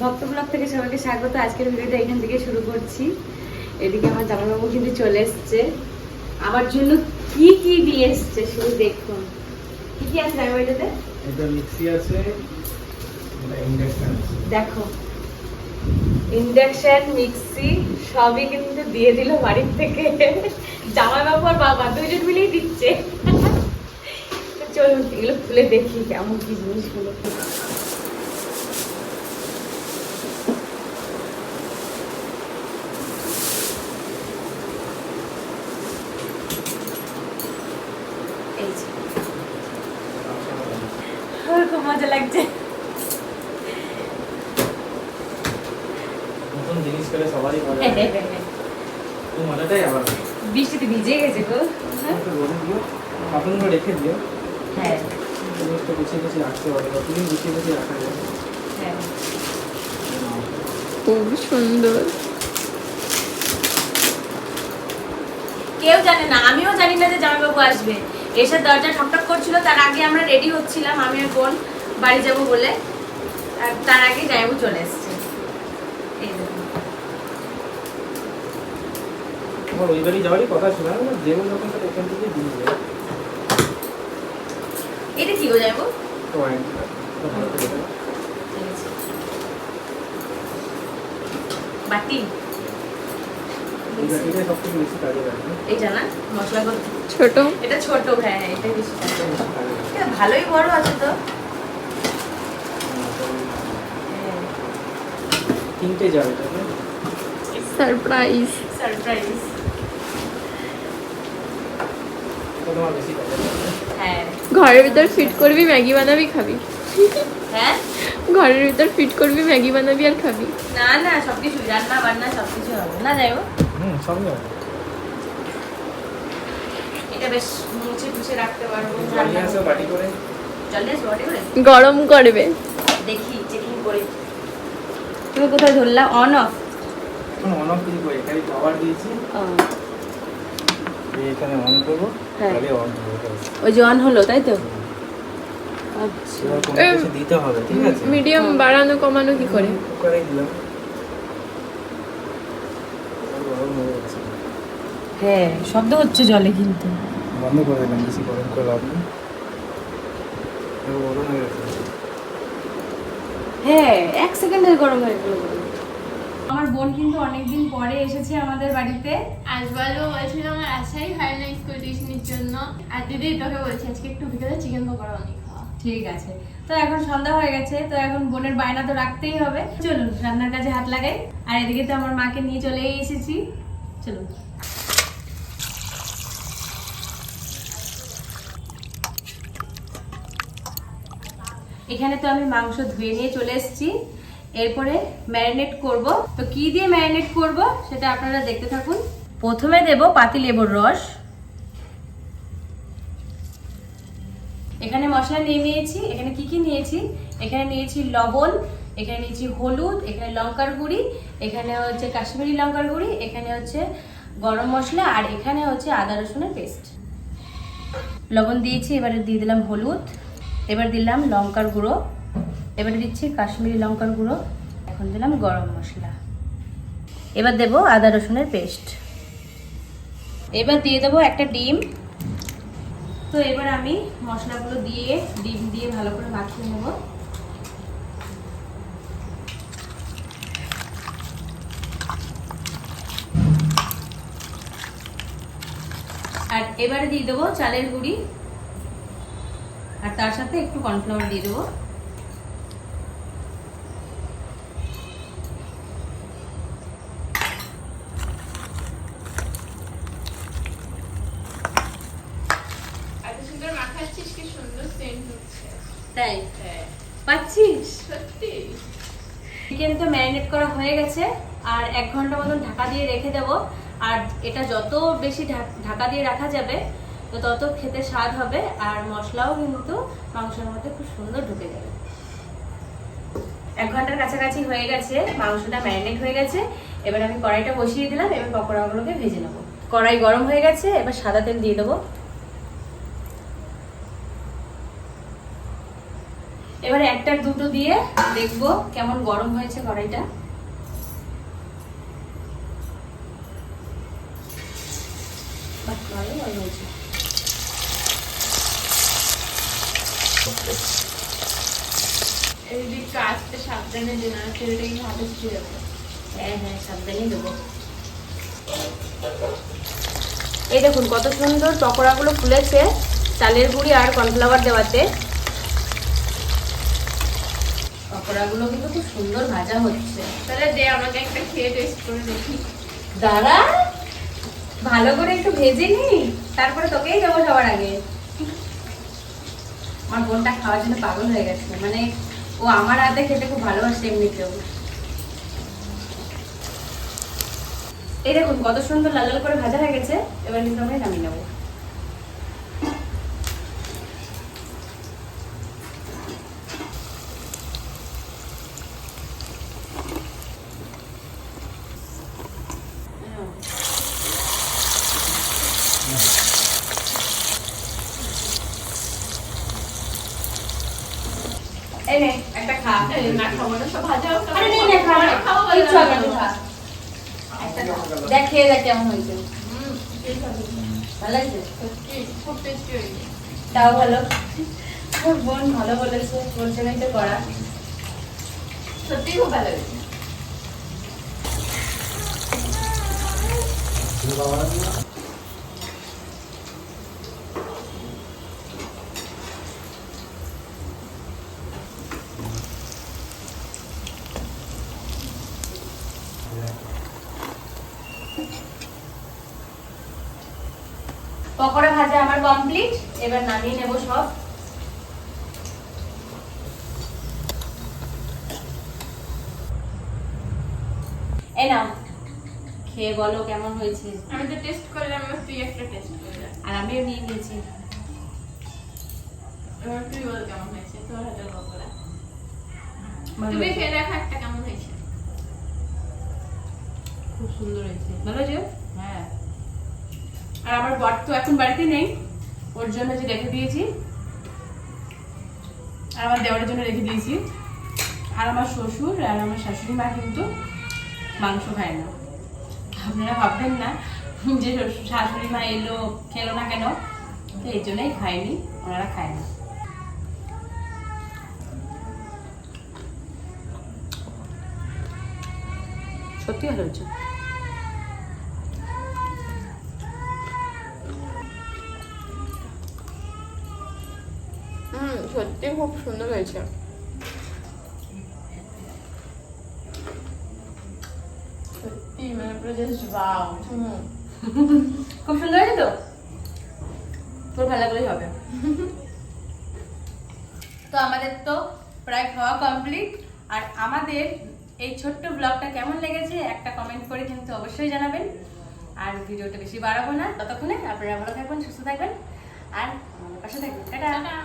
ভক্ত ব্লগ থেকে সবাইকে স্বাগত। আজকের ভিডিওটা এখান থেকে শুরু করছি। এদিকে আমার জামাইবাবু কিন্তু চলে এসছে, আমার জন্য কি কি দিয়ে এসছে শুধু দেখুন। কি কি আছে জামাইবাবু এটাতে? এটা মিক্সি আছে, এটা ইন্ডাকশন আছে। দেখো ইন্ডাকশন, মিক্সি সবই কিন্তু দিয়ে দিল বাড়ির থেকে। জামাইবাবু আর বাবা দুইজন মিলেই দিচ্ছে। চলুন এগুলো খুলে দেখি কেমন কি জিনিসগুলো। খুব মজা লাগছে। নতুন জিনিস পেলে সবারই মজা লাগে। তো মজাটাই আবার বৃষ্টিতে ভিজে গেছে গো। একটু রোদে দিও, কাপড় গুলো রেখে দিও। হ্যাঁ একটু গুছিয়ে গুছিয়ে রাখতে হবে, কতদিন গুছিয়ে গুছিয়ে রাখা যায়। হ্যাঁ খুব সুন্দর। কেউ জানে না, আমিও জানি না যে জামাইবাবু আসবে। এসে দরজা ঠকঠক করছিল, তার আগে আমরা রেডি হচ্ছিলাম, আমি আর বোন বাড়ি যাবো বলে। আর তার আগে জামাইবাবু চলে এসছে। এই দেখুন। আমার ওই বাড়ি যাওয়ারই কথা ছিল, আমি যেমন যখন তো এখান থেকে দিয়ে যাই। এটা কি গো জামাইবাবু? তো ভালো করে দেবো। ঠিক আছে। বাটি এই বাটিটাই সবথেকে বেশি কাজে লাগে। এইটা না মশলা করতে। ছোট এটা ছোট, হ্যাঁ এটাই বেশি কাজে এটা লাগে। বেশি কাজে লাগে। এটা ভালোই বড় আছে তো। হ্যাঁ, তিনটে যাবে তাহলে। সারপ্রাইজ। সারপ্রাইজ। তো তোমার বেশি কাজে লাগে। হ্যাঁ ঘরের ভিতর ফিট করবি, ম্যাগি বানাবি, খাবি। হ্যাঁ ঘরের ভিতর ফিট করবি, ম্যাগি বানাবি আর খাবি। না না সবকিছু রান্না বান্না সবকিছু হবে না যাইবো। সবই হবে। এটা বেশ মুছে টুছে রাখতে পারবো। জল নিয়ে আসো বাটি করে। জল নিয়ে আসবো বাটি করে? গরম করবে। দেখি চেকিং করে। তুমি কোথায় ধরলা? On off? এখন অন অফ কিছু করে, এখানে পাওয়ার দিয়েছি। এখানে অন করবো, হ্যাঁ। তাহলে অন হবে। ওই যে অন হলো তাই তো? আচ্ছা এবার কোনো কিছু দিতে হবে, ঠিক আছে? মিডিয়াম বাড়ানো কমানো কি করে? কুকারে দিলাম। গরম হয়ে যাচ্ছে। হ্যাঁ শব্দ হচ্ছে জলে কিন্তু। বন্ধ করে দিলাম, বেশি গরম করে লাভ নেই। এবার গরম হয়ে গেছে। হ্যাঁ 1 সেকেন্ডে গরম হয়ে গেল। আমার বোন কিন্তু অনেকদিন পরে এসেছে আমাদের বাড়িতে। আজবালও বলছিল আমার আশাই হয় না স্কুল টিউশনের জন্য। আর দিদি তোকে বলছে আজকে একটু ভিতরে চিকেন পকোড়া বানিয়ে খাওয়া। ঠিক আছে, তো এখন সন্ধ্যা হয়ে গেছে, তো এখন বোনের বায়না তো রাখতেই হবে। চলুন রান্নার কাজে হাত লাগাই। আর এদিকে তো আমার মাকে নিয়ে চলেই এসেছি। চলুন। এখানে তো আমি মাংস ধুয়ে নিয়ে চলে এসেছি। এরপরে ম্যারিনেট করব। তো কি দিয়ে ম্যারিনেট করব সেটা আপনারা দেখতে থাকুন। প্রথমে দেব পাতিলেবুর রস। এখানে মশলা নিয়ে নিয়েছি। এখানে কি কি নিয়েছি? এখানে নিয়েছি লবণ, এখানে নিয়েছি হলুদ, এখানে লঙ্কার গুঁড়ি, এখানে হচ্ছে কাশ্মীরি লঙ্কার গুঁড়ি, এখানে হচ্ছে গরম মশলা, আর এখানে হচ্ছে আদা রসুনের পেস্ট। লবণ দিয়েছি, এবারে দিয়ে দিলাম হলুদ, এবার দিলাম লঙ্কার গুঁড়ো, এবারে দিচ্ছি কাশ্মীরি লঙ্কার গুঁড়ো, এখন দিলাম গরম মশলা, এবার দেব আদা রসুনের পেস্ট, এবার দিয়ে দেবো একটা ডিম। তো এবার আমি মশলাগুলো দিয়ে ডিম দিয়ে ভালো করে মাখিয়ে নেব। আর এবারে দিয়ে দেবো চালের গুঁড়ি, আর তার সাথে একটু কর্নফ্লাওয়ার দিয়ে দেবো। তাই পাচ্ছিস? সত্যি চিকেন তো ম্যারিনেট করা হয়ে গেছে, আর 1 ঘন্টা মতন ঢাকা দিয়ে রেখে দেবো। আর এটা যত বেশি ঢাকা দিয়ে রাখা যাবে তো তত খেতে স্বাদ হবে, আর মশলাও কিন্তু মাংসের মধ্যে খুব সুন্দর ঢুকে যাবে। 1 ঘন্টার কাছাকাছি হয়ে গেছে, মাংসটা ম্যারিনেট হয়ে গেছে। এবার আমি কড়াইটা বসিয়ে দিলাম, এবার পকোড়াগুলোকে ভেজে নেবো। কড়াই গরম হয়ে গেছে, এবার সাদা তেল দিয়ে দেবো। এবার এবারে একটা দুটো দিয়ে দেখবো কেমন গরম হয়েছে কড়াইটা। বাহ, ভালো গরম হয়েছে। এই দিক কাজটা সাবধানে দিন, আর তেলটা কিন্তু হাতে ছুঁয়ে যাবে। হ্যাঁ হ্যাঁ, সাবধানেই দেবো। এই দেখুন কত সুন্দর পকোড়াগুলো ফুলেছে চালের গুঁড়ি আর কর্নফ্লাওয়ার দেওয়াতে। পকোড়াগুলো কিন্তু খুব সুন্দর ভাজা হচ্ছে। তাহলে দে আমাকে একটা খেয়ে টেস্ট করে দেখি। দাঁড়া, ভালো করে একটু ভেজে নি, তারপরে তোকেই দেবো সবার আগে। আমার বোনটা খাওয়ার জন্য পাগল হয়ে গেছে, মানে ও আমার হাতে খেতে খুব ভালোবাসে এমনিতেও। এই দেখুন কত সুন্দর লাল লাল করে ভাজা হয়ে গেছে। এবার কিন্তু আমরা নামিয়ে নেবো। এই নে একটা খা। এই না খাবো না, সব ভাজা হোক। আরে নে নে খা, খাবো বলে কিচ্ছু হবে না, তুই খা। একটা খা। দেখ খেয়ে দেখ কেমন হয়েছে। ঠিক আছে। ভালো লাগছে? সত্যি খুব টেস্টি হয়েছে। তাও ভালো। তোর বোন ভালো বলেছে, তোর জন্যই তো করা। সত্যি খুব ভালো হয়েছে। পকোড়া ভাজা আমার কমপ্লিট। এবার নামিয়ে নেব সব। এই নাও, খেয়ে বলো কেমন হয়েছে। আমি তো টেস্ট করলাম, এবার তুই একটা টেস্ট করে দেখ। আর আমিও নিয়ে নিয়েছি। এবার তুই বল কেমন হয়েছে তোর হাতের পকোড়া। ভালো তুমি হয়েছে। খেয়ে দেখো একটা কেমন হয়েছে। খুব সুন্দর হয়েছে। ভালো হয়েছে? হ্যাঁ। আর আমার বর তো এখন বাড়িতে নেই, ওর জন্য যে রেখে দিয়েছি, আর আমার দেওয়ারের জন্য রেখে দিয়েছি। আর আমার শ্বশুর আর আমার শাশুড়ি মা কিন্তু মাংস খায় না। আপনারা ভাববেন না যে শাশুড়ি মা এলো খেলো না কেন, তো এই জন্যই খায়নি, ওনারা খায় না। সত্যি ভালো হয়েছে। সত্যি খুব সুন্দর হয়েছে। সত্যি মানে পুরো জাস্ট ওয়াও। খুব সুন্দর হয়েছে তো, তোর ভালো লাগলেই হবে। তো আমাদের তো প্রায় খাওয়া কমপ্লিট। আর আমাদের এই ছোট্ট ব্লগটা কেমন লেগেছে একটা কমেন্ট করে কিন্তু অবশ্যই জানাবেন। আর ভিডিওটা বেশি বাড়াবো না, ততক্ষণে আপনারা ভালো থাকবেন, সুস্থ থাকবেন, আর আমাদের পাশে থাকবেন। টাটা।